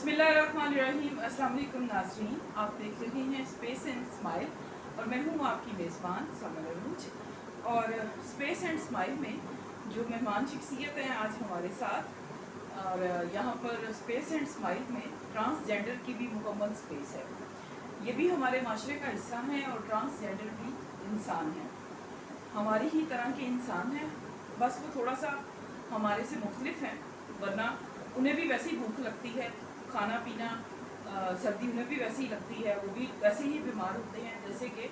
बिस्मिल्लाहिर्रहमानिर्रहीम। अस्सलाम वालेकुम नाज़रीन, आप देख रहे हैं स्पेस एंड स्माइल और मैं हूँ आपकी मेज़बान समर अरूज। और स्पेस एंड स्माइल में जो मेहमान शख्सियत हैं आज हमारे साथ, और यहाँ पर स्पेस एंड स्माइल में ट्रांसजेंडर की भी मुकम्मल स्पेस है। ये भी हमारे माशरे का हिस्सा हैं और ट्रांसजेंडर भी इंसान हैं, हमारी ही तरह के इंसान हैं, बस वो थोड़ा सा हमारे से मुख्तलिफ हैं। वरना उन्हें भी वैसी भूख लगती है, खाना पीना, सर्दी उन्हें भी वैसी ही लगती है, वो भी वैसे ही बीमार होते हैं जैसे कि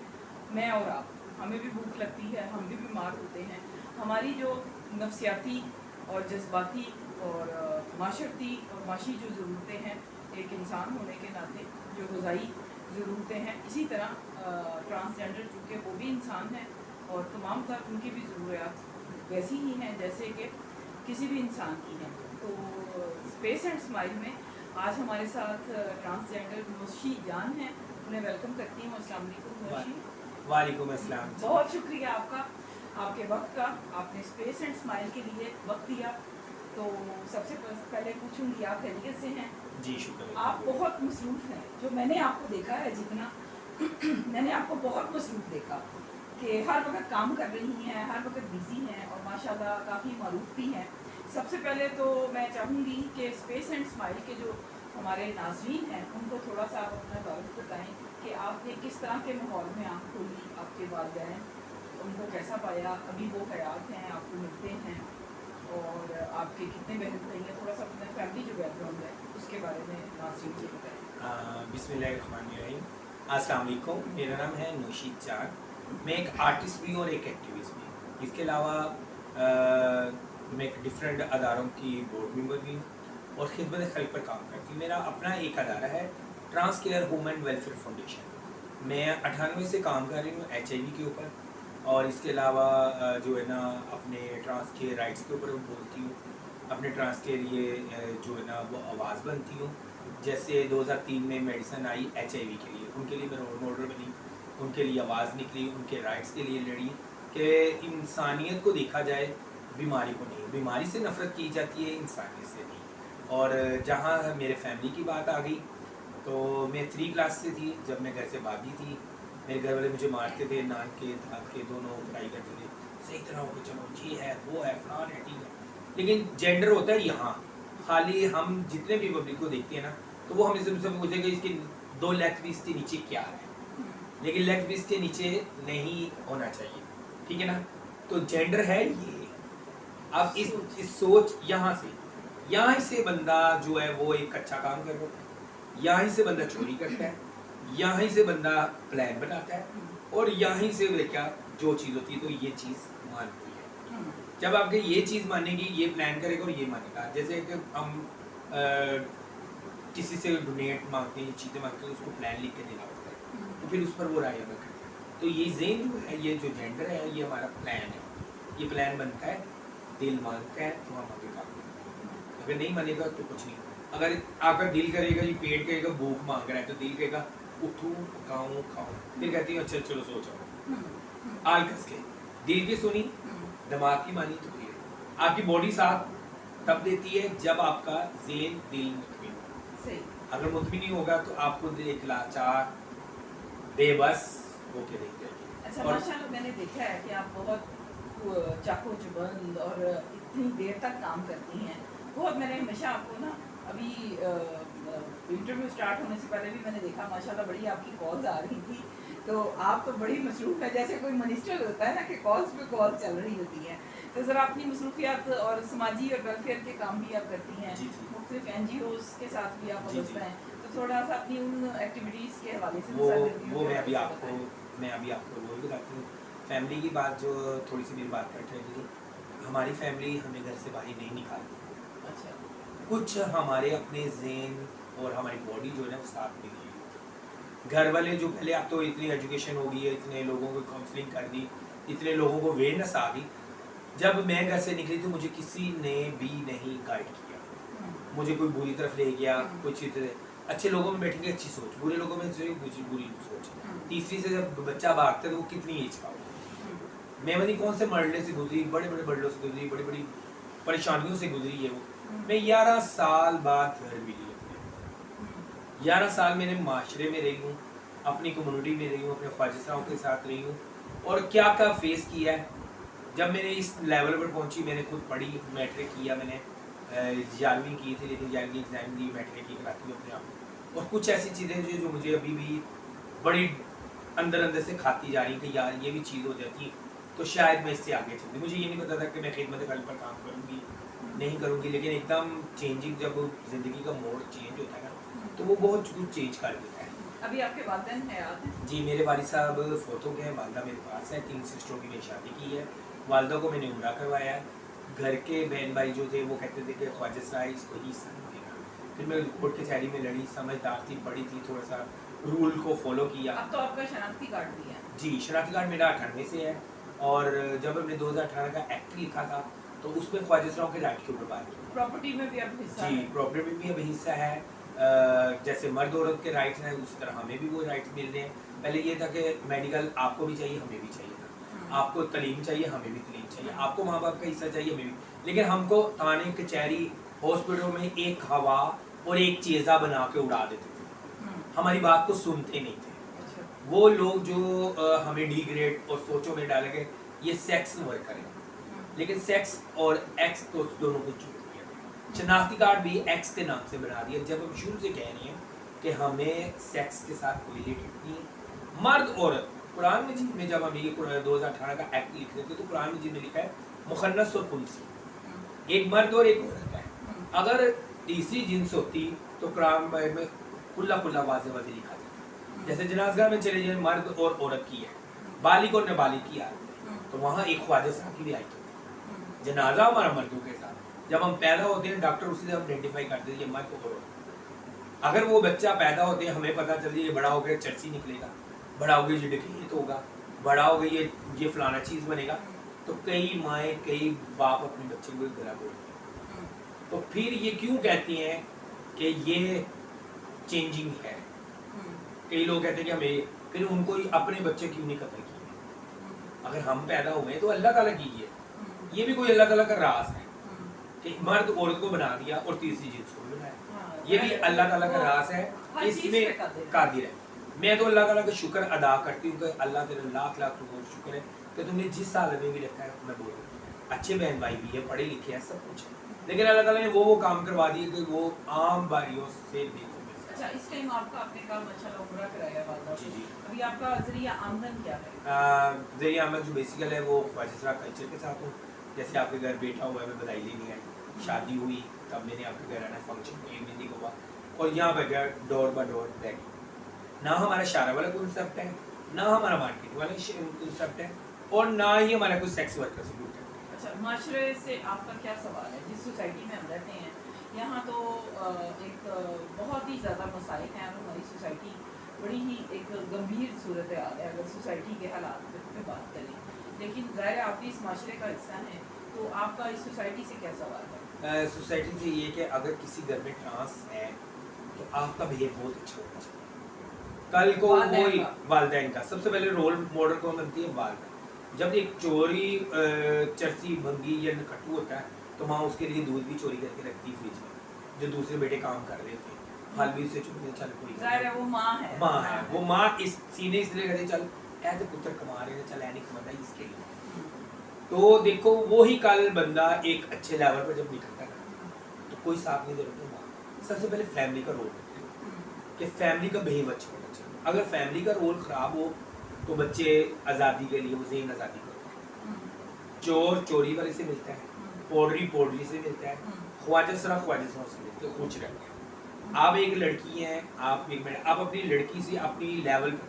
मैं और आप। हमें भी भूख लगती है, हम भी बीमार होते हैं। हमारी जो नफसियाती और जज्बाती और माशरती और माशी जो ज़रूरतें हैं एक इंसान होने के नाते, जो ग़िज़ाई ज़रूरतें हैं, इसी तरह ट्रांसजेंडर चूँकि वो भी इंसान हैं और तमाम तर उनकी भी ज़रूरियात वैसी ही हैं जैसे कि किसी भी इंसान की हैं। तो स्पेस एंड स्माइल में आज हमारे साथ ट्रांसजेंडर नौशी जान हैं, उन्हें वेलकम करती हूँ। अस्सलाम वालेकुम नौशी। वालेकुम अस्सलाम। बहुत शुक्रिया आपका, आपके वक्त का, आपने स्पेस एंड स्माइल के लिए वक्त दिया। तो सबसे पहले पूछूंगी, आप खैरियत से हैं? जी शुक्रिया। आप बहुत मसरूफ़ हैं, जो मैंने आपको देखा है जितना मैंने आपको बहुत मसरूफ़ देखा कि हर वक्त काम कर रही हैं, हर वक्त बिज़ी हैं और माशाल्लाह काफ़ी मरूफ भी हैं। सबसे पहले तो मैं चाहूँगी कि स्पेस एंड स्माइल के जो हमारे नाज़रीन हैं उनको थोड़ा सा आप अपना तारुफ बताएँ कि आपने किस तरह के माहौल में आँख खोली, आपके वालिदैन उनको कैसा पाया, अभी वो हयात हैं, आपको मिलते हैं, और आपके कितने बहन भाई हैं, थोड़ा सा अपना फैमिली जो बैकग्राउंड है उसके बारे में नाज़रीन को बताएँ। बिस्मिल्लाहिर्रहमानिर्रहीम। अस्सलाम वालेकुम। मेरा नाम है नौशीद जान। मैं एक आर्टिस्ट भी और एक एक्टिविस्ट भी। इसके अलावा मैं एक डिफरेंट अदारों की बोर्ड मेंबर भी हूँ और खिदमत खल्क पर काम करती हूँ। मेरा अपना एक अदारा है trans care women welfare foundation. मैं 98 से काम कर रही हूँ HIV के ऊपर, और इसके अलावा जो है ना अपने ट्रांस के राइट्स के ऊपर बोलती हूँ, अपने ट्रांस के लिए जो है ना वो आवाज़ बनती हूँ। जैसे 2003 में मेडिसिन आई HIV के लिए, उनके लिए मैं रोल मॉडल बनी, उनके लिए आवाज़ निकली, उनके राइट्स के लिए लड़ी कि इंसानियत को देखा जाए, बीमारी को नहीं। बीमारी से नफ़रत की जाती है, इंसानियत से नहीं। और जहाँ मेरे फैमिली की बात आ गई तो मैं 3 क्लास से थी जब मैं घर से भागी थी। मेरे घर वाले मुझे मारते थे, नान के दाँत के दोनों बुराई करते थे, सही तरह हो चलो, ये है वो है फलान है ठीक है। लेकिन जेंडर होता है यहाँ, खाली हम जितने भी पब्लिक को देखते हैं ना तो वो हमें सबसे पूछेगा इसके 2 लेग पीस के नीचे क्या है, लेकिन लेग पीस के नीचे नहीं होना चाहिए, ठीक है ना। तो जेंडर है ये। अब इस सोच यहाँ से बंदा जो है वो एक अच्छा काम कर रहा है, यहाँ से बंदा चोरी करता है, यहाँ से बंदा प्लान बनाता है, और यहाँ से क्या जो चीज़ होती है तो ये चीज़ मानती है। जब आपके ये चीज़ मानेगी, ये प्लान करेगा और ये मानेगा। जैसे कि हम किसी से डोनेट मांगते हैं, चीज़ें मांगते हैं, उसको प्लान लिख के देना होता है, तो फिर उस पर वो राय अदा करते हैं। तो ये ज़ेन जो है, ये जो जेंडर है, ये हमारा प्लान है। ये प्लान बनता है, दिल मांगता है तो हम आगे काम करेंगे, अगर नहीं मानेगा तो कुछ नहीं। अगर आपका दिल करेगा, ये पेट कहेगा भूख मांग रहा है, तो दिल कहेगा उठूँ पकाऊँ खाऊँ, फिर कहती है अच्छा चलो सो जाओ। आलकस के दिल की सुनी, दिमाग की मानी, तो फिर आपकी बॉडी साथ तब देती है जब आपका ज़ेन दिल मुतमिन हो। अगर मुतमिन नहीं होगा तो आपको एक लाचार बेबस होके देख जाएगी। अच्छा, माशाल्लाह मैंने देखा है कि आप बहुत चाको चुबंद और इतनी देर तक काम करती हैं। बहुत मैंने हमेशा आपको ना अभी इंटरव्यू स्टार्ट होने से पहले भी मैंने देखा, माशाल्लाह बड़ी आपकी कॉल्स आ रही थी। तो आप तो बड़ी मसरूफ़ है, जैसे कोई मिनिस्टर होता है ना कि कॉल्स पे कॉल चल रही होती है। तो ज़रा अपनी मसरूफियात और समाजी और वेलफेयर के काम भी आप करती हैं, मुख्तलिफ NGOs के साथ भी आप वाबस्ता हैं, तो थोड़ा सा अपनी उन एक्टिविटीज़ के हवाले से वो मैं अभी आपको बोल बताती हूँ। फैमिली की बात जो थोड़ी सी मेरी बात कट रही थी, हमारी फैमिली हमें घर से बाहर नहीं निकालती। अच्छा, कुछ हमारे अपने ज़ेन और हमारी बॉडी जो है ना वो साथ में गई। घर वाले जो पहले, अब तो इतनी एजुकेशन हो गई है, इतने लोगों को काउंसलिंग कर दी, इतने लोगों को अवेयरनेस आ गई। जब मैं घर से निकली तो मुझे किसी ने भी नहीं गाइड किया, मुझे कोई बुरी तरफ ले गया, कोई चीज़। अच्छे लोगों में बैठेंगे अच्छी सोच, बुरे लोगों में बुरी सोच। तीसरी से जब बच्चा भागता है तो वो कितनी एज का हो। मैं वही कौन से मरले से गुजरी, बड़े बड़े मरलों से गुजरी, बड़ी बड़ी परेशानियों से गुजरी है वो। मैं 11 साल बाद घर मिली अपने, 11 साल मैंने माशरे में रही हूँ, अपनी कम्युनिटी में रही हूँ, अपने ख्वाजिशाओं के साथ रही हूँ, और क्या क्या फेस किया है। जब मैंने इस लेवल पर पहुंची, मैंने खुद पढ़ी, मैट्रिक किया, मैंने 11वीं की थी, लेकिन 11वीं एग्जाम दी, मैट्रिक की कराती हूँ अपने आप। और कुछ ऐसी चीज़ें जो मुझे अभी भी बड़ी अंदर अंदर से खाती जा रही कि यार ये भी चीज़ हो जाती तो शायद मैं इससे आगे चलती। मुझे ये नहीं पता था कि मैं खिदमत कल पर काम करूँगी नहीं करूँगी, लेकिन एकदम चेंजिंग, जब ज़िंदगी का मोड चेंज होता है ना, तो वो बहुत कुछ चेंज कर देता है। अभी आपके वालिदैन हैं याद है? जी, मेरे वालिद साहब फोत हो गए हैं, वालदा मेरे पास है, 3 सिस्टरों की मैंने शादी की है, वालदा को मैंने उम्रा करवाया है। घर के बहन भाई जो थे वो कहते थे कि ख्वाजा साहब इसको ही हिस्सा नहीं देना। फिर मैं कोर्ट कचहरी में लड़ी, समझदार थी, पढ़ी थी, थोड़ा सा रूल को फॉलो किया। अब तो आपका शनाख्ती कार्ड भी है? जी, शनाख्ती कार्ड मेरा 98 से है, और जब हमने 2018 का एक्ट लिखा था तो उसमें ख्वाजा साहब के राइट के ऊपर बात की। प्रॉपर्टी में भी अब हिस्सा जी, है? प्रॉपर्टी में भी अब हिस्सा है। जैसे मर्द औरत के राइट्स हैं उसी तरह हमें भी वो राइट्स मिल रहे हैं। पहले ये था कि मेडिकल आपको भी चाहिए, हमें भी चाहिए था, आपको तलीम चाहिए, हमें भी तलीम चाहिए, आपको माँ बाप का हिस्सा चाहिए, हमें भी, लेकिन हमको थाने कचहरी हॉस्पिटलों में एक हवा और एक चेज़ा बना के उड़ा देते थे, हमारी बात को सुनते नहीं थे। अच्छा। वो लोग जो हमें डिग्रेड और सोचों में डाले गए ये सेक्स वर्कर है, लेकिन सेक्स और एक्स तो दोनों को छूट दिया गया। शनाख्ती कार्ड भी एक्स के नाम से बना दिया, जब हम शुरू से कह रहे हैं कि हमें सेक्स के साथ कोई रिलेटेड नहीं है। मर्द औरत, कुरान मजीद में जब हम ये 2018 का एक्ट लिख रहे थे तो कुरान मजीद में लिखा है मुखन्नस और पुंसी, एक मर्द और एक औरत है। अगर तीसरी जिन्स होती तो कुरान में खुला खुला वाज़े वाज़े लिखा जाता। जैसे जनाज़गाह में चले जाए मर्द और औरत की है, बालिग और नाबालिग की है, तो वहाँ एक ख्वाजा साहब की भी आई थी। जनाजा हमारा मर्दों के साथ, जब हम पैदा होते हैं डॉक्टर उसी से हम आइडेंटिफाई करते हैं ये मर्द और औरत। अगर वो बच्चा पैदा होते हैं हमें पता चल ये बड़ा हो गया चर्सी निकलेगा, बड़ा हो गया ये डकैत होगा, बड़ा हो गया ये फलाना चीज़ बनेगा, तो कई माएँ कई बाप अपने बच्चे को गला बोलते हैं। तो फिर ये क्यों कहती हैं कि ये चेंजिंग है। कई लोग कहते हैं कि हमें, फिर उनको अपने बच्चे क्यों नहीं कत्ल किए? अगर हम पैदा हुए तो अल्लाह ताला कीजिए, ये भी कोई अल्लाह ताला का राज है कि मर्द औरत को बना दिया और तीसरी जिन्स को बनाया, ये भी अल्लाह ताला का राज है, इसमें कादिर है। मैं तो अल्लाह ताला का शुक्र अदा करती हूँ कि अल्लाह तेरा लाख लाख शुक्र है कि तुमने जिस हाल में भी रखा है, मैं बोल रहा अच्छे बहन भाई भी है, पढ़े लिखे हैं, सब कुछ है, लेकिन अल्लाह ताला ने वो काम करवा दिए कि वो आम भाइयों से भी। अच्छा, इस टाइम आपका आपने काम अच्छा उम्रा कराया वादा। जी जी। अभी आपका ज़रिया आमदन क्या है? ज़रिया आमदन जो बेसिकल है वो ख्वाजा कल्चर के साथ हूँ। जैसे आपके घर बैठा हुआ है, मैं बधाई लेनी है, शादी हुई तब मैंने आपके घर आना, फंक्शन में मेहंदी को हुआ, और यहाँ पर गया डोर बाय डोर बैठ। ना हमारा शारा वाला कंसेप्ट है, ना हमारा मार्केट वाला कंसेप्ट है, और ना ही हमारा कोई सेक्स वर्कर से ग्रुप है। अच्छा, माशरे से आपका क्या सवाल है? जिस सोसाइटी में हम रहते हैं यहाँ तो एक बहुत ही ज़्यादा मसाइल हैं, और हमारी सोसाइटी बड़ी ही एक गंभीर सूरत हाल है अगर सोसाइटी के हालात पे बात करें, लेकिन ज़ाहिर आप भी इस माशरे का हिस्सा हैं, तो आपका इस सोसाइटी से क्या सवाल है? सोसाइटी से ये कि अगर किसी घर में ट्रांस है तो आपका बिहेव बहुत अच्छा होना चाहिए। कल को कोई वालिदैन का सबसे पहले रोल मॉडल कौन बनती है? वालिदा। जब एक चोरी चरसी भंगी या नकट्टू होता है तो माँ उसके लिए दूध भी चोरी करके रखती फ्रिज में, जो दूसरे बेटे काम कर रहे थे, हाल भी उससे चुप चल कोई ज़ाहिर है वो माँ है, माँ है, वो माँ इस सीने इसलिए कहते चल ऐसे पुत्र कमा रहे हैं, चल ऐनी कमाता है इसके लिए। तो देखो वो ही कल बंदा एक अच्छे लेवल पर जब निकलता है तो कोई साथ नहीं दे रहा। माँ सबसे पहले फैमिली का रोल कि फैमिली का बिहेव अच्छा होना चाहिए। अगर फैमिली का रोल खराब हो तो बच्चे आज़ादी के लिए उसे आज़ादी करते हैं, चोर चोरी वाले से मिलता है, पोडरी पोडरी से मिलता है, ख्वाजा से मिलते हैं, खुश रहते हैं। आप एक लड़की हैं, आप एक मिनट आप अपनी लड़की से अपनी लेवल पर,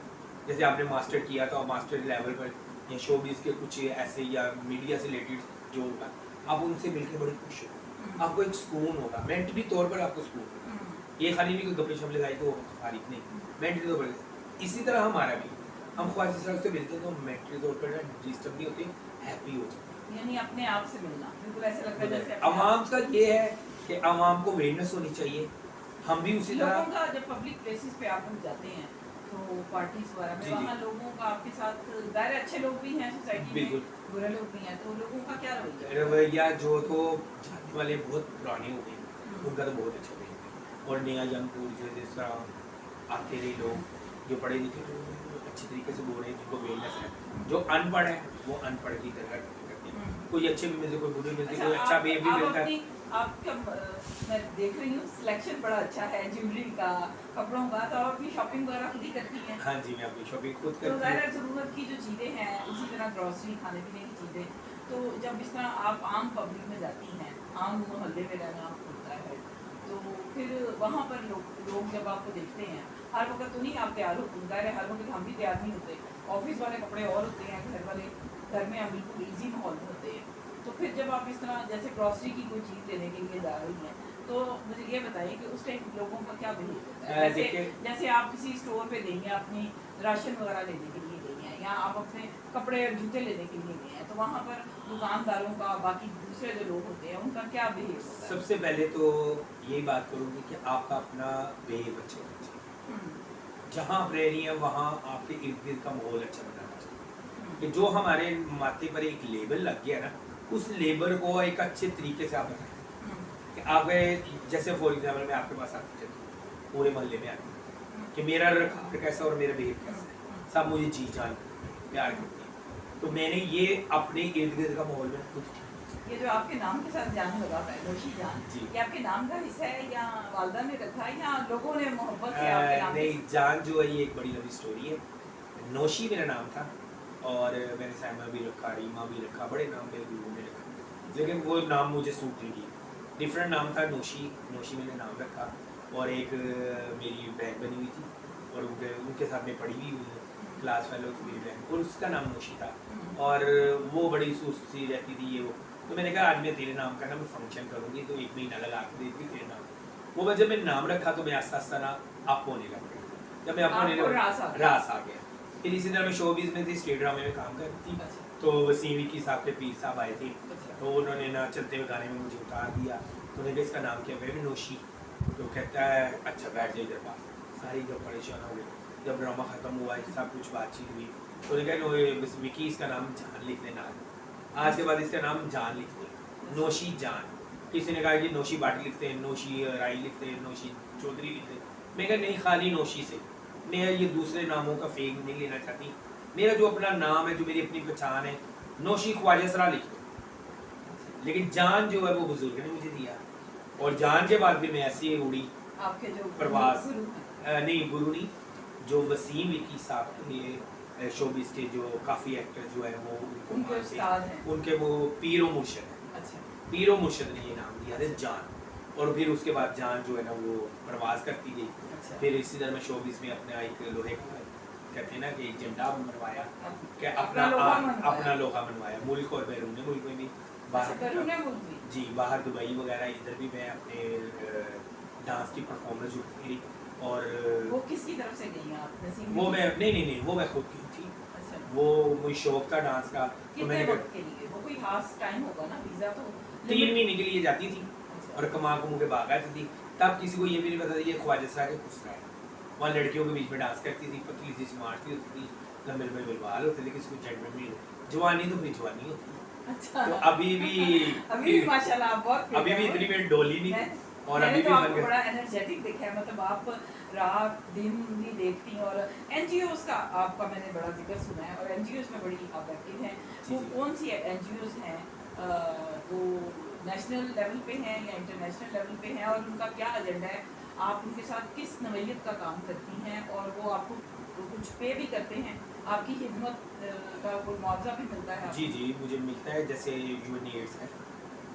जैसे आपने मास्टर किया तो आप मास्टर लेवल पर या शोबिज़ के कुछ ऐसे या मीडिया से रिलेटेड जो होगा आप उनसे मिलकर बड़े खुश हो, आपको एक सुकून होगा, मेंटली तौर पर आपको सुकून होगा। ये खाली नहीं कोई गप्पे शप लगाई तो फारिग नहीं, मेंटली तौर पर। इसी तरह हमारा भी, हम ख्वाजा साहब से मिलते हैं तो मेंटली तौर पर डिस्टर्ब नहीं होते, हैप्पी हो जाते हैं। यानी अपने आप से मिलना बिल्कुल ऐसे लगता है जैसे अवाम का ये है कि अवाम को अवेयरनेस होनी चाहिए, हम भी उसी तरह लोगों का जब पब्लिक प्लेसेस पे आप हम जाते हैं तो पार्टीज वगैरह में वहाँ लोगों का आपके साथ दायरे अच्छे लोग भी हैं सोसाइटी में, बुरे लोग भी हैं, तो लोगों का क्या रवैया? रवैया जो तो जाने वाले बहुत पुराने हो गए उनका तो बहुत अच्छा रवैया, और नया यंग पूल जो जिस तरह आते रहे लोग जो पढ़े लिखे लोग हैं वो अच्छी तरीके से बोल रहे हैं, जिनको अवेयरनेस है। जो अनपढ़ है वो अनपढ़ की तरह करते हैं, कोई अच्छे भी मिलते, कोई बुरे मिलते, कोई अच्छा बेब भी मिलता है। आपका मैं देख रही हूँ सिलेक्शन बड़ा अच्छा है ज्वेलरी का, कपड़ों का, तो आप अपनी शॉपिंग वगैरह खुद ही करती हैं? हाँ जी, मैं अपनी शॉपिंग खुद तो करती हूँ। ज़ाहिर ज़रूरत की जो चीज़ें हैं, उसी तरह ग्रॉसरी, खाने पीने की चीज़ें, तो जब इस तरह आप आम पब्लिक में जाती हैं, आम मोहल्ले में रहना होता है, तो फिर वहाँ पर लोग जब आपको देखते हैं, हर वक्त तो नहीं आप तैयार होती, ज़ाहिर है हर वक्त हम भी तैयार नहीं होते, ऑफिस वाले कपड़े और होते हैं, घर वाले घर में हम बिल्कुल ईजी माहौल में होते हैं। तो फिर जब आप इस तरह जैसे ग्रॉसरी की कोई चीज़ लेने के लिए जा रही हैं, तो मुझे ये बताइए कि उस टाइम लोगों का क्या बिहेव होता है? जैसे आप किसी स्टोर पे गई हैं, अपनी राशन वगैरह लेने के लिए गई हैं, या आप अपने कपड़े और जूते लेने के लिए गए हैं, तो वहाँ पर दुकानदारों का, बाकी दूसरे जो लोग होते हैं, उनका क्या बिहेव होता है? सबसे पहले तो यही बात करूँगी कि आपका अपना बिहेव अच्छा होना चाहिए। जहाँ आप रह रही हैं वहाँ आपके इर्द गिर्द का माहौल अच्छा बनाना चाहिए। कि जो हमारे माथे पर एक लेबल लग गया ना, उस लेबल को एक अच्छे तरीके से आप बताएं कि आप जैसे फॉर एग्जाम्पल मैं आपके पास आती हूँ, पूरे मोहल्ले में आती हूँ कि मेरा रवैया कैसा और मेरा बिहेव कैसा है, सब मुझे जी जान प्यार करते हैं, तो मैंने ये अपने इर्द गिर्द का माहौल में खुद ये जो आपके नाम के साथ जान लगा है नौशी जान, ये आपके नाम का हिस्सा है या वालदा ने रखा है या लोगों ने मोहब्बत से आपके नाम? नहीं, जान जो है ये एक बड़ी लंबी स्टोरी है। नौशी मेरा नाम था और मैंने साइमा भी रखा, रीमा भी रखा, बड़े नाम मेरे गुरु ने रखा, लेकिन वो नाम मुझे सूट नहीं किया। डिफरेंट नाम था नौशी, नौशी मैंने नाम रखा। और एक मेरी बहन बनी हुई थी और उनके साथ में पढ़ी हुई है, क्लास फेलो थी मेरी बहन, और उसका नाम नौशी था और वो बड़ी सुस्त सी रहती थी ये वो। तो मैंने कहा आज मैं तेरे नाम का ना मैं फंक्शन करूँगी, तो 1 महीना लगा के देती तेरे नाम। वो जब मैंने नाम रखा तो मैं आस्ता आस्ता ना अप होने लग गया, जब मैं अप होने लगा रास आ गया। फिर इसी तरह मैं शोबिज़ में थी, स्टेट ड्रामे में काम कर रही थी, तो वसीम विकी साहब के पीर साहब आए थे, तो उन्होंने ना चलते हुए गाने में मुझे उतार दिया। तो उन्होंने इसका नाम क्या है? नौशी। तो कहता है अच्छा बैठ जाइए इधर पास। सारी जब परेशान हो गई, जब ड्रामा ख़त्म हुआ सब कुछ बातचीत हुई, तो उन्होंने कहा विकी इसका नाम जान लिख देना, आज के बाद इसका नाम जान लिखते हैं, नौशी जान। किसी ने कहा कि नौशी बाटी लिखते हैं, नौशी राई लिखते हैं, नौशी चौधरी लिखते हैं। मैं कहा नहीं, खाली नौशी से, मैं ये दूसरे नामों का फेक नहीं लेना चाहती। मेरा जो अपना नाम है, जो मेरी अपनी पहचान है, नौशी ख्वाजा सरा लिख दो, लेकिन जान जो है वो बुजुर्ग ने मुझे दिया, और जान के बाद भी मैं ऐसी उड़ी आपके जो प्रवास नहीं, गुरु नहीं, जो वसीम विकी साहब के शोबिस के जो काफ़ी एक्टर जो है वो उनके उस्ताद हैं, उनके वो पीरो मुर्शद है। अच्छा, पीरो मुर्शद ने ये नाम दिया था जान, और फिर उसके बाद जान जो है ना वो प्रवास करती गई। अच्छा। फिर इसी तरह मैं शोबिस में अपना एक लोहे का कहते हैं ना कि एक झंडा बनवाया, कि अपना लोहा बनवाया, मुल्क और बैरून मुल्क में भी बाहर जी, बाहर दुबई वगैरह इधर भी मैं अपने डांस की परफॉर्मेंस जो मेरी, और वो किसकी तरफ से गई आप? वो मैं नहीं, वो मैं खुद की थी। अच्छा। वो मुझे शौक था डांस का, तो मैंने वक्त के लिए वो कोई खास टाइम होगा ना, वीज़ा तो 3 महीने के लिए जाती थी। अच्छा। और कमा के भाग आती थी, तब किसी को ये भी नहीं पता था ये ख्वाजा सरा के खुसरा है। वहाँ लड़कियों के बीच में डांस करती थी, पतली सी स्मार्ट सी होती थी, लंबे लंबे बाल होते थे, किसी को जेंटलमैन नहीं, जवानी तो फिर जवानी होती है। अच्छा। तो अभी भी माशाल्लाह बहुत, अभी भी इतनी मेरी डोली नहीं, और अभी तो आपको बड़ा एनर्जेटिक देखा है, मतलब आप रात दिन भी देखती हैं, और एनजीओस का आपका मैंने बड़ा जिक्र सुना है, और एनजीओस में बड़ी आप एक्टिव हैं। वो कौन सी एनजीओस हैं? वो नेशनल लेवल पे हैं या इंटरनेशनल लेवल पे हैं, और उनका क्या एजेंडा है? आप उनके साथ किस नवैयत का काम करती हैं, और वो आपको कुछ पे भी करते हैं? आपकी खिदमत का कोई मुआवजा भी मिलता है? जी, मुझे मिलता है, जैसे यूएनएड्स है,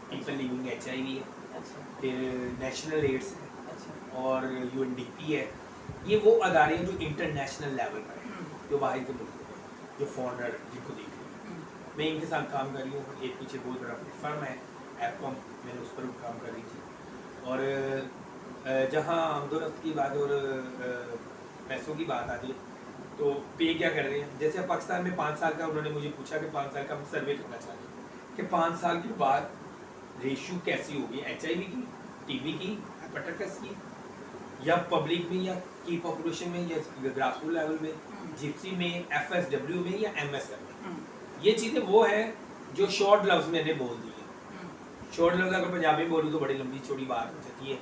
पीपल लिविंग HIV है, अच्छा, फिर नेशनल एड्स है, अच्छा, और UNDP है। ये वो अदारे हैं जो इंटरनेशनल लेवल पर हैं, जो बाहर के मुल्क में, जो फॉरेनर जिनको देख रहे हैं। मैं इनके साथ काम कर रही हूँ। एक पीछे बहुत बड़ा फर्म है एपकॉम, मैंने उस पर काम कर रही थी। और जहाँ आमदोरफ्त की बात और पैसों की बात आती है, तो पे क्या कर रहे हैं? जैसे पाकिस्तान में 5 साल का उन्होंने मुझे पूछा कि 5 साल का हम सर्वे करना चाहते हैं कि 5 साल के बाद रेशियो कैसी होगी HIV की, TB की, हेपेटाइटिस की, या पब्लिक में, या की पॉपुलेशन में, या ग्रासरूट लेवल में, जिप्सी में, FSW में, या MSM में। ये चीज़ें वो है जो शॉर्ट लफ्ज़ मैंने बोल दी है। शॉर्ट लफ्ज़ अगर पंजाबी बोलूँ तो बड़ी लंबी चौड़ी बात हो जाती है,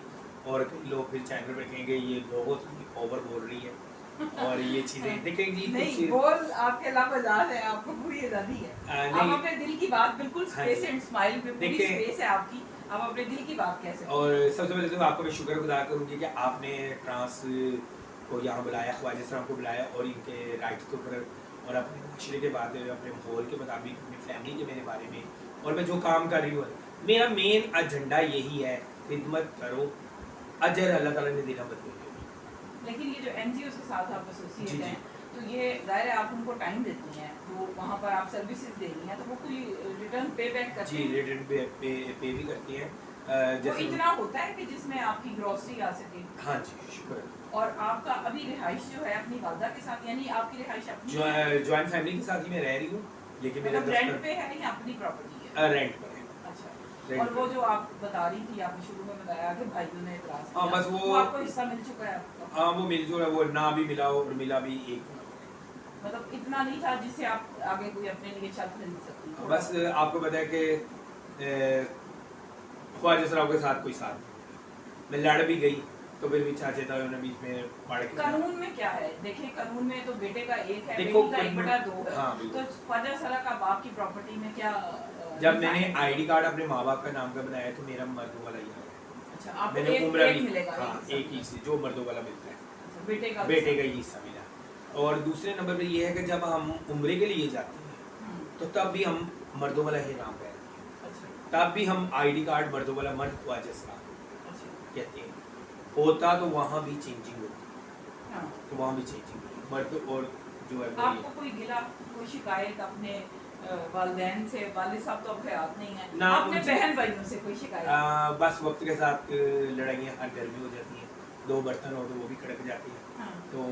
और कई लोग फिर चैनल पे कहेंगे ये बहुत ही ओवर बोल रही है और ये चीज़ें देखें जी नहीं, बोल आपके अलावा आजाद है, आपको पूरी आज़ादी है। आप नहीं अपने दिल की बात बिल्कुल हाँ स्पेस जी। एंड स्माइल पे पूरी देखिए स्पेस है आपकी, आप अपने दिल की बात कह सकते हैं। और सबसे पहले तो आपको मैं शुक्रगुजार करूँगी कि आपने ट्रांस को यहाँ बुलाया, ख्वाजा साहब को बुलाया और इनके राइट्स के ऊपर और अपने माशरे के बात अपने माहौल के मुताबिक अपनी फैमिली के मेरे बारे में और मैं जो काम कर रही हूँ मेरा मेन एजेंडा यही है, खिदमत करो, अजर अल्लाह ताला ने देना बदलेंगे। लेकिन ये जो एनजीओ के साथ आप जी, एसोसिएट जी। हैं, तो ये ज़ाहिर है आप उनको टाइम देती हैं, तो वहाँ पर आप सर्विसेज दे रही हैं, तो वो कोई रिटर्न पे बैक करते जी हैं? रिटर्न पे भी करती हैं वो जैसे इतना होता है कि जिसमें आपकी ग्रोसरी आ सके? हाँ जी शुक्र और आपका अभी रिहाइश जो है अपनी वालदा के साथ, यानी आपकी रिहाइश अपनी जो है? जॉइंट फैमिली के साथ ही मैं रह रही हूँ, लेकिन मेरा मतलब रेंट दफ्तर पे है या अपनी प्रॉपर्टी है? रेंट पर है। अच्छा। रेंट और वो पे। जो आप बता रही थी, आपने शुरू में बताया कि भाइयों ने इतराज हाँ, किया, बस वो- आपको हिस्सा मिल चुका है आपका? हाँ वो मिल जो है वो ना भी मिला और मिला भी एक मतलब इतना नहीं था जिससे आप आगे कोई अपने लिए छत खरीद सकती थोड़ा बस सा। आपको पता है कि ख्वाजा साहब के साथ कोई साथ नहीं। मैं लड़ भी गई तो फिर भी चाचे ताए उन्होंने बीच में पड़ के कानून में क्या है? देखिए कानून में तो बेटे का एक है, देखो, बेटी का 1/2 है। हाँ, तो बिल्कुल। ख्वाजा सारा का बाप की प्रॉपर्टी में क्या जब मैंने आईडी कार्ड अपने माँ बाप का नाम का बनाया तो मेरा मर्दों वाला ही आया। अच्छा, आपको मैंने एक उम्र एक भी मिलेगा, हाँ हिस्सा एक ही से जो मर्दों वाला मिलता है अच्छा, बेटे का बेटे का ही हिस्सा मिला। और दूसरे नंबर पे ये है कि जब हम उम्रे के लिए जाते हैं तो तब भी हम मर्दों वाला ही नाम पहनते हैं, अच्छा तब भी हम आईडी कार्ड मर्दों वाला मर्द ख्वाजा साहब अच्छा कहते हैं। होता तो वहाँ भी चेंजिंग होती हाँ। तो वहाँ भी चेंजिंग होती मर्द और जो है वो आपको ये- कोई गिला, कोई शिकायत अपने वालिदैन से? वालिद साहब तो अब हयात नहीं है, ना, अपने मुझे- बहन भाइयों से कोई शिकायत? बस वक्त के साथ लड़ाइयाँ हर घर में हो जाती हैं, दो बर्तन हो तो वो भी खड़क जाती है, हाँ। तो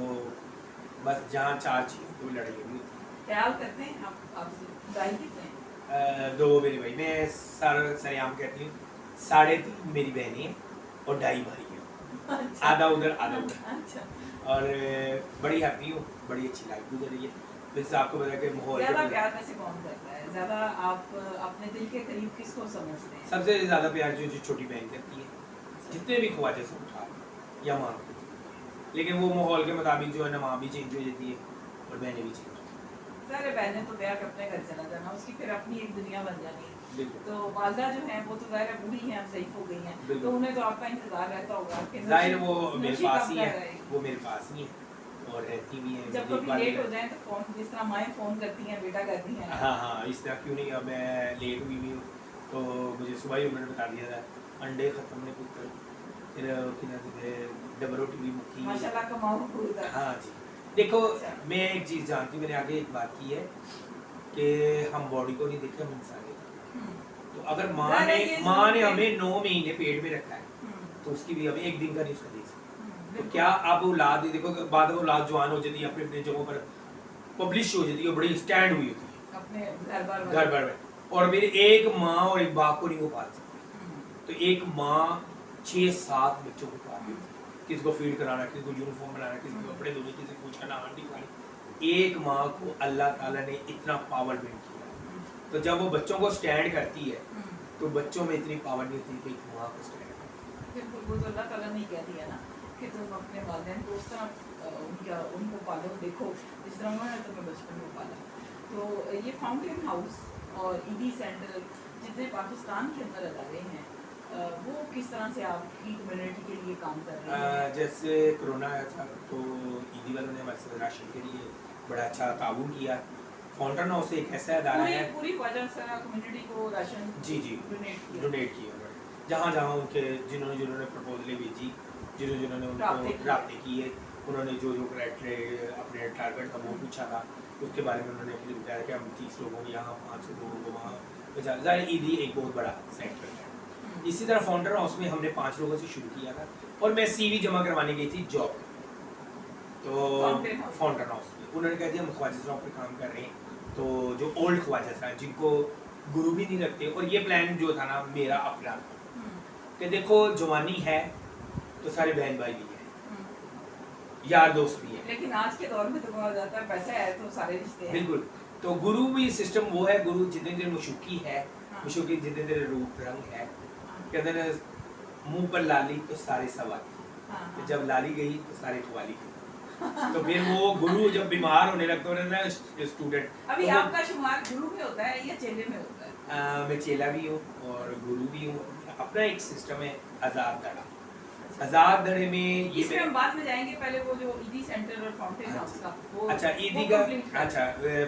बस जहाँ चार चीज़ तो लड़ाइयाँ भी होती हैं। ख्याल करते हैं आप, आपसे दाई कितने हैं? दो मेरे भाई, मैं सरेआम कहती हूँ 3.5 मेरी बहनें हैं और 2.5 भाई हैं, अच्छा। आधा उधर आधा उधर। अच्छा। और बड़ी हैप्पी हूँ, बड़ी अच्छी लाइफ गुजर रही है। वैसे आपको पता है कि माहौल ज्यादा के- प्यार में से कौन करता है? ज्यादा आप अपने दिल के करीब किसको समझते हैं? सबसे ज़्यादा प्यार जो छोटी बहन करती है, जितने भी ख्वाजा से उठा या माँ को, लेकिन वो माहौल के मुताबिक जो है ना माँ भी चेंज हो जाती है और बहनें भी चेंज हो जाती सारे बहनें तो ब्याह के अपने घर चला जाना, उसकी फिर अपनी एक दुनिया बन जानी है। हैं। बिल्कुल तो वालदा जो है वो तो ज़ाहिर है बूढ़ी हैं, अब ज़ईफ हो गई हैं, बिल्कुल। तो उन्हें तो आपका इंतजार रहता होगा कि जाहिर वो नौशी- मेरे नौशी पास कब ही कर है, आएगी? वो मेरे पास ही है और रहती भी है। जब कभी लेट हो जाए तो फोन, जिस तरह माएँ फोन करती हैं, बेटा करती हैं। हाँ हाँ, इस तरह क्यों नहीं। अब मैं लेट हुई हुई हूँ तो मुझे सुबह ही उन्होंने बता दिया था अंडे ख़त्म ने पुत्र, फिर डबल रोटी भी मुक्की। माशाल्लाह कमाओ खूब है। हाँ जी, देखो अच्छा। मैं एक चीज़ जानती हूँ, मैंने आगे एक बात की है कि हम बॉडी को नहीं देखे, हम इंसान को देखते हैं। हम्म, तो अगर माँ ज़्यादा ने ये माँ ने ज़रूर है। हमें 9 महीने पेट में रखा है हम्म, तो उसकी भी हमें एक दिन का नहीं उसका देख सकते। तो बिल्कुल। क्या आप औलाद देखो कि बाद में औलाद जवान हो जाती है, अपने अपने जगहों पर पब्लिश हो जाती है, बड़ी स्टैंड हुई होती है अपने घर बार घर भर में, और मेरी एक माँ और एक बाप को नहीं वो पाल सकती। हम्म, तो एक माँ 6-7 बच्चों को पाल देती है, किसी को फीड कराना, किसी को यूनिफॉर्म बनाना, किसी को कपड़े धोने, किसी को पूछना आंटी खानी। एक माँ को अल्लाह ताला ने इतना पावर बेंड किया है। तो जब वो बच्चों को स्टैंड करती है हम्म, तो बच्चों में इतनी पावर नहीं होती कि एक माँ को स्टैंड करे। बिल्कुल। वो तो अल्लाह ताला ने कह दिया ना कि तुम अपने वालिदैन को उस तरह उनको पालो, देखो जिस तरह उन्होंने तुम्हें बचपन में पाला। तो ये फाउंटेन हाउस और ईदी सेंटर जितने पाकिस्तान के अंदर अदारे हैं, वो किस तरह से आपकी कम्युनिटी के लिए काम कर रहे हैं? जैसे कोरोना आया था तो ईदी वालों ने हमारे साथ राशन के लिए बड़ा अच्छा ताउन किया। फाउंटेन हाउस एक ऐसा अदारा है, पूरी ख्वाजा सरा कम्युनिटी को राशन जी जी डोनेट किया। डोनेट किया उन्होंने, जहाँ जहाँ उनके जिन्होंने प्रपोजलें भेजी, जिन्होंने राब्ते उनको राब्ते किए, उन्होंने जो जो क्राइटेरिया अपने टारगेट था वो पूछा था, उसके बारे में उन्होंने फिर बताया कि हम 30 लोगों को यहाँ, 500 लोगों को वहाँ। ज़ाहिर ईदी एक बहुत बड़ा सेक्टर है। इसी तरह फाउंटेन हाउस में हमने 5 लोगों से शुरू किया था और मैं CV जमा करवाने गई थी जॉब, तो फाउंटेन हाउस में उन्होंने कहा जी हम ख्वाजा साहब पे काम कर रहे हैं, तो जो ओल्ड ख्वाजा साहब जिनको गुरु भी नहीं रखते, और ये प्लान जो था ना मेरा अपना था कि देखो जवानी है तो सारे बहन भाई भी हैं, यार दोस्त भी हैं, लेकिन आज के दौर में तो कहा जाता है पैसा है तो सारे रिश्ते हैं। बिल्कुल। तो गुरु भी सिस्टम वो है, गुरु जितने देर मशूकी है, हाँ। मशूकी जितने देर रूप रंग है, कहते हैं मुंह पर लाली तो सारे सवाली, तो जब लाली गई तो सारे खवाली गई। तो फिर वो गुरु जब बीमार होने लगता है ना स्टूडेंट, अभी तो आपका शुमार गुरु में होता है या चेले में होता है? मैं चेला भी हूँ और गुरु भी हूँ। अपना एक सिस्टम है आज़ाद दड़ा। आज़ाद दड़े में इसमें हम बाद में जाएंगे, पहले वो जो ईदी सेंटर और फाउंटेन हाउस का वो, अच्छा ईदी वो का, complete कर। अच्छा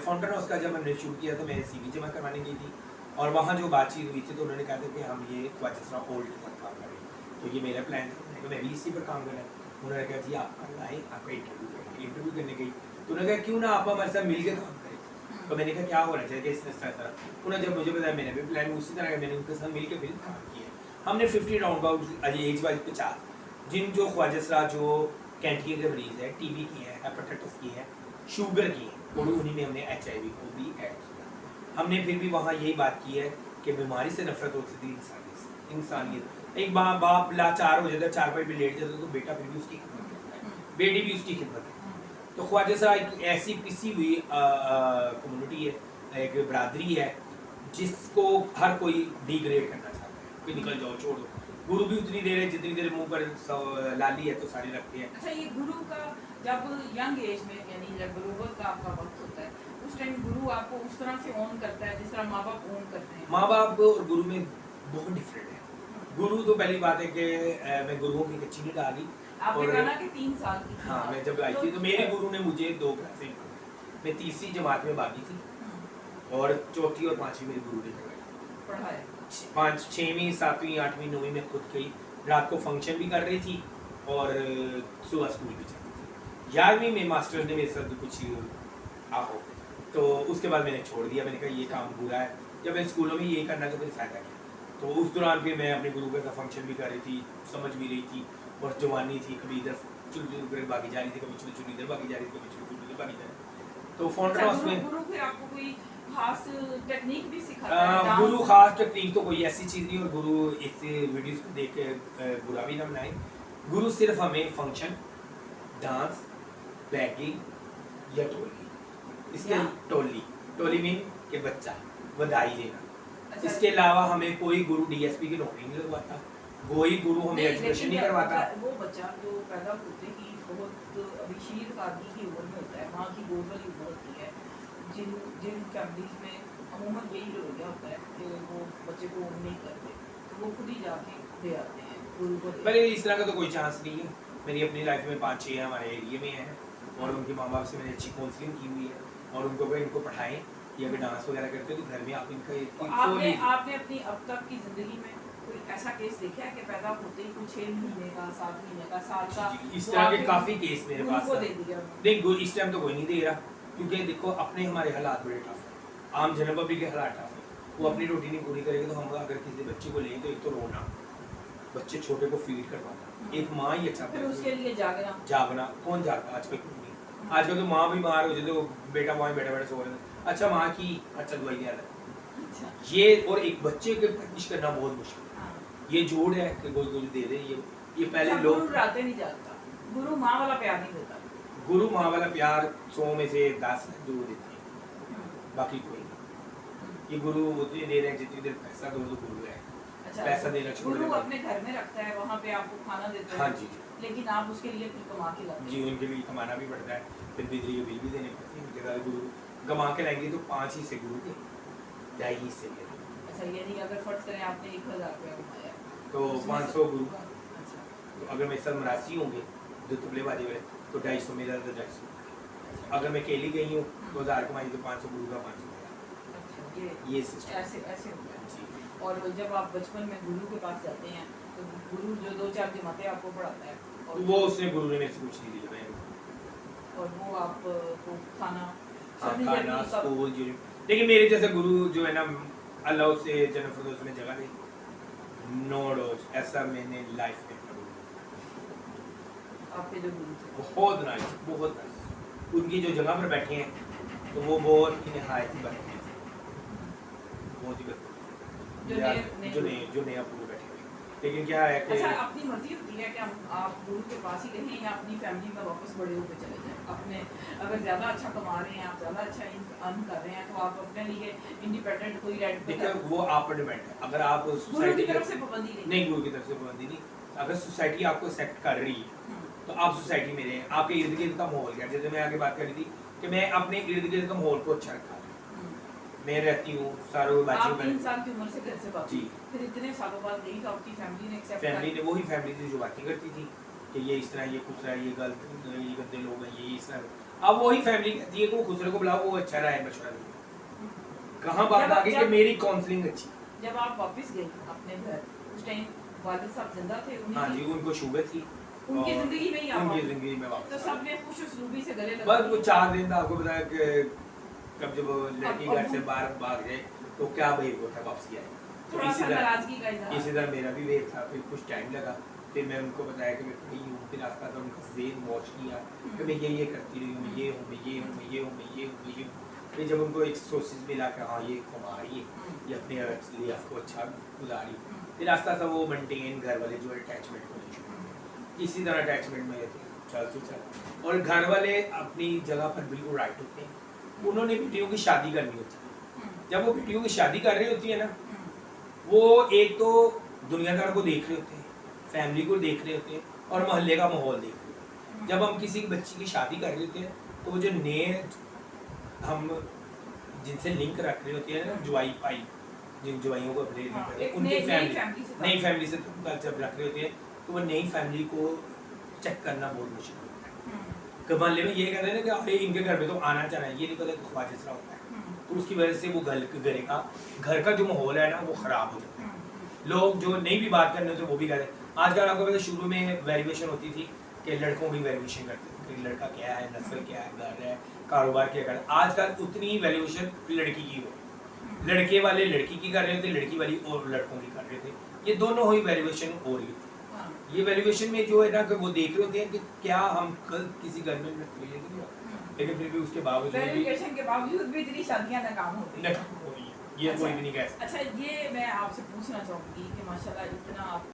फाउंटेन हाउस का जब हमने शुरू किया तो मैं सीवी जमा करवाने गई थी और वहाँ जो बातचीत हुई थी तो उन्होंने कहा था कि हम ये ख्वाजा सरा ओल्ड के साथ काम करें। तो ये मेरा प्लान था, मैं भी इसी पर काम करना है। उन्होंने कहा जी आप कल आए, आपका इंटरव्यू करने गई, तो उन्होंने कहा क्यों ना आप हमारे साथ मिल के काम करें। तो मैंने कहा क्या होना चाहिए इस तरह। उन्होंने जब मुझे बताया मैंने भी प्लान उसी तरह का मैंने उनके साथ मिल के फिर काम किया। हमने 50 राउंड अबाउट एज वाइज 50 जिन जो ख्वाजा सरा जो कैंटिया के मरीज है, टीबी की है, हेपेटाइटिस की है, शुगर की है, और उन्हीं में हमने HIV को भी ऐड किया। हमने फिर भी वहाँ यही बात की है कि बीमारी से नफरत होती थी इंसानियत। एक बाप लाचार हो जाता है, चारपाई पे लेट जाता है तो बेटा फिर भी उसकी खिदमत करता है, बेटी भी उसकी खिदमत करती है। तो ख्वाजा सरा एक ऐसी पिसी हुई कम्युनिटी है, एक बरादरी है जिसको हर कोई डिग्रेड करना चाहता है कि निकल जाओ छोड़ दो। गुरु भी उतनी देर है जितनी देर मुंह पर लाली है तो सारे रखते हैं। अच्छा, ये गुरु का जब यंग एज में यानी जब गुरुवत का आपका वक्त होता है उस टाइम गुरु आपको उस तरह से ऑन करता है जिस तरह माँ बाप ऑन करते हैं? माँ बाप और गुरु में बहुत डिफरेंट है। गुरु तो पहली बात है कि मैं गुरुओं की कच्ची नहीं डाली। आपने कहा ना कि 3 साल की थी। हाँ, मैं जब आई थी तो मेरे गुरु ने मुझे 2 क्लासें पढ़ाई। मैं तीसरी जमात में बाकी थी और चौथी और पांचवी मेरे गुरु ने पढ़ाया। 5 6वीं 7वीं 8वीं 9वीं में खुद गई, रात को फंक्शन भी कर रही थी और सुबह स्कूल भी जाती थी। 11वीं में मास्टर ने मेरे साथ कुछ आहो तो उसके बाद मैंने छोड़ दिया। मैंने कहा ये काम बुरा है, जब मैं स्कूलों में ये करना तो फिर फायदा क्या। तो उस दौरान फिर मैं अपने गुरु के साथ फंक्शन भी कर रही थी, समझ भी रही थी और जवानी थी, कभी इधर चुल भागी जा रही थी, कभी चुल इधर भागी जा रही थी, कभी चुल इधर भागी जा रही थी। तो फाउंडर हाउस में गुरु फिर आपको कोई खास टेक्निक भी सिखाता है? गुरु खास टेक्निक तो कोई ऐसी चीज़ नहीं, और गुरु इस वीडियोस को देख के बुरा भी ना बनाए। गुरु सिर्फ हमें फंक्शन, डांस, बैगिंग या टोली, इसके टोली मीन के बच्चा बधाई देना। अच्छा, इसके अलावा हमें कोई गुरु DSP की नौकरी नहीं लगवाता, कोई गुरु हमें एजुकेशन नहीं करवाता। वो बच्चा जो पैदा होते ही बहुत अभी शीर कादगी की उम्र में होता है, माँ की गोद वाली उम्र होती है, जिन फैमिलीज में अमूमन यही रवैया होता है कि वो बच्चे को नहीं करते तो वो खुद ही जाके दे आते हैं गुरु को। पहले इस तरह का तो कोई चांस नहीं है। मेरी अपनी लाइफ में 5-6 हमारे एरिया में हैं और उनके माँ बाप से मैंने अच्छी काउंसलिंग की हुई है और उनको अगर इनको पढ़ाएं या अगर डांस वगैरह करते हो तो घर में आप इनका आपने अपनी अब तक की जिंदगी में कोई ऐसा केस देखा है कि पैदा होते ही कुछ 6 महीने का, 7 महीने का, साल का, इस तरह के काफ़ी केस मेरे पास को दे दिया? नहीं, इस टाइम तो कोई नहीं दे रहा, क्योंकि देखो अपने हमारे हालात बड़े टफ है, आम जनरल पब्लिक के हालात टफ है। वो अपनी रोटी नहीं पूरी करेगी तो हम अगर किसी बच्चे को लें तो एक तो रोना, बच्चे छोटे को फीड करवाना, एक माँ ही अच्छा, फिर उसके लिए जागना कौन जागता आजकल कोई नहीं। आजकल तो माँ बीमार हो जाए तो बेटा वहाँ बैठा सो रहे, अच्छा माँ की अच्छा दवाई दिया अच्छा। ये और एक बच्चे के परवरिश करना बहुत मुश्किल है। ये जोड़ है कि कोई दे दे, ये पहले लोग गुरु रातें नहीं जागता, गुरु माँ वाला प्यार नहीं देता। गुरु माँ वाला प्यार 100 में से 10 जरूर देते हैं, बाकी कोई नहीं। ये गुरु उतनी देर है जितनी देर पैसा दो तो गुरु है। अच्छा, पैसा देना छोड़ गुरु अपने घर में रखता है, वहाँ पे आपको खाना देता है। हाँ जी, लेकिन आप उसके लिए फिर कमा के लाते हैं। जी, उनके लिए कमाना भी पड़ता है, फिर बिजली के बिल भी देने पड़ते हैं। उनके साथ गुरु कमा के लाएंगे तो 5 ही से गुरु के 2.5 ही से ले। अच्छा, यानी अगर फर्ज करें आपने 1000 रुपया कमाया तो 500 गुरु का। अच्छा, तो अगर मेरे साथ मरासी होंगे जो तुबलेबाजी वाले तो 250 मेरा तो 250। अगर मैं केली गई हूँ तो 1000 कमाई तो 500 गुरु का 500। अच्छा, ये सिस्टम ऐसे होता है। और जब आप बचपन में गुरु के पास जाते हैं तो गुरु जो 2-4 जमातें आपको पढ़ाता है और वो उसने गुरु ने मेरे से कुछ नहीं लिया, और वो आपको खाना स्कूल जो, लेकिन मेरे जैसा गुरु जो है ना अल्लाह से जन्नत फिरदौस में जगह दे, नो डोज, ऐसा मैंने लाइफ में आपके जो गुरु थे बहुत नाइस, उनकी जो जगह पर बैठे हैं तो वो बहुत ही नहायत ही बैठे हैं, बहुत ही जो नया पूरे बैठे हुए लेकिन क्या है कि अच्छा, अपनी मर्जी होती है कि आप गुरु के पास ही रहें या अपनी फैमिली में वापस बड़े होकर चले जाएं। अपने अगर ज़्यादा अच्छा कमा रहे हैं, आप ज़्यादा अच्छा अर्न कर रहे हैं, तो आप अपने लिए इंडिपेंडेंट कोई रेंट देखिए वो आप पर डिपेंड है। अगर आप गुरु सोसाइटी की तरफ से पाबंदी नहीं। नहीं, गुरु की तरफ से पाबंदी नहीं। अगर सोसाइटी आपको एक्सेप्ट कर रही है तो आप सोसाइटी में रहें। आपके इर्द गिर्द का माहौल क्या, जैसे मैं आगे बात कर रही थी कि मैं अपने इर्द गिर्द का माहौल को अच्छा रखा। मैं रहती हूँ सारों आप बच्चों 3 साल की उम्र से घर से बाहर, जी, फिर इतने सालों बाद गई तो आपकी फैमिली ने एक्सेप्ट फैमिली ने वही फैमिली थी जो बातें करती थी कि ये इस तरह, ये खुश रहा, ये गलत, ये गंदे लोग हैं, ये इस तरह। अब वही फैमिली कहती है कि वो खुसरे को बुलाओ, वो अच्छा रहा है मशवरा दिया। कहाँ बात आ गई कि मेरी काउंसलिंग अच्छी। जब आप वापस गई अपने घर, उस टाइम वालिद साहब जिंदा थे? हाँ जी, उनको शुगर थी उनकी जिंदगी में ही आप उनकी जिंदगी में वापस तो सबने खुश उसलूबी से गले लगा बस वो 4 दिन था। आपको बताया कि कब जब लड़की घर से बाहर भाग जाए तो क्या वेव होता है वापसी आए। तो थोड़ा सा नाराजगी का इसी तरह मेरा भी वेव था। फिर कुछ टाइम लगा, फिर मैं उनको बताया कि मैं फ्री हूँ। फिर रास्ता था उनका जेन वॉच किया कि मैं ये करती रही हूँ, मैं ये हूँ, मैं ये हूँ, मैं ये हूँ, मैं ये हूँ, मैं ये हूँ। फिर जब उनको एक सोर्सेज मिला कि हाँ ये कमा रही है, ये अपने लिए आपको अच्छा गुजार रही है, फिर रास्ता था वो मेंटेन घर वाले जो अटैचमेंट होने शुरू। इसी तरह अटैचमेंट में चल और घर वाले अपनी जगह पर बिल्कुल राइट होते हैं। उन्होंने बेटियों की शादी करनी होती है। जब वो बेटियों की शादी कर रही होती है ना, वो एक तो दुनियादार को देख रहे होते हैं, फैमिली को देख रहे होते हैं और मोहल्ले का माहौल देख रहे होते हैं। जब हम किसी बच्ची की शादी कर रहे होते हैं तो वो जो नए हम जिनसे लिंक रख रहे होते हैं ना, जवाई भाई, जिन जवाइयों को अपने लिंक करते हैं, उनकी नई फैमिली से जब रख रहे होते हैं तो वो नई फैमिली को चेक करना बहुत मुश्किल होता है। कि मोहल्ले में ये कहते हैं ना कि अरे इनके घर में तो आना चाहना है, ये नहीं पता ख्वाहिश होता है। तो उसकी वजह से वो घर का जो माहौल है ना वो ख़राब हो जाता है। लोग जो नहीं भी बात करने होते वो भी कहते हैं। आजकल आपको पता शुरू में वेरिएशन होती थी कि लड़कों की वेरिएशन करते थे कि लड़का क्या है, नस्ल क्या है, घर है, कारोबार क्या कर। आजकल उतनी ही वैल्यूएशन लड़की की हो, लड़के वाले लड़की की कर रहे थे, लड़की वाली और लड़कों की कर रहे थे। ये दोनों ही वैल्यूएशन हो रही थी। ये वैल्यूएशन में जो है ना कि वो देख रहे होते हैं कि क्या हम कल किसी घर में लेकिन फिर भी उसके बावजूद वेरिफिकेशन के बावजूद भी इतनी शादियां नाकाम हो रही है। ये कोई भी नहीं कह सकता। अच्छा, ये मैं आपसे पूछना चाहूँगी कि माशाल्लाह इतना आप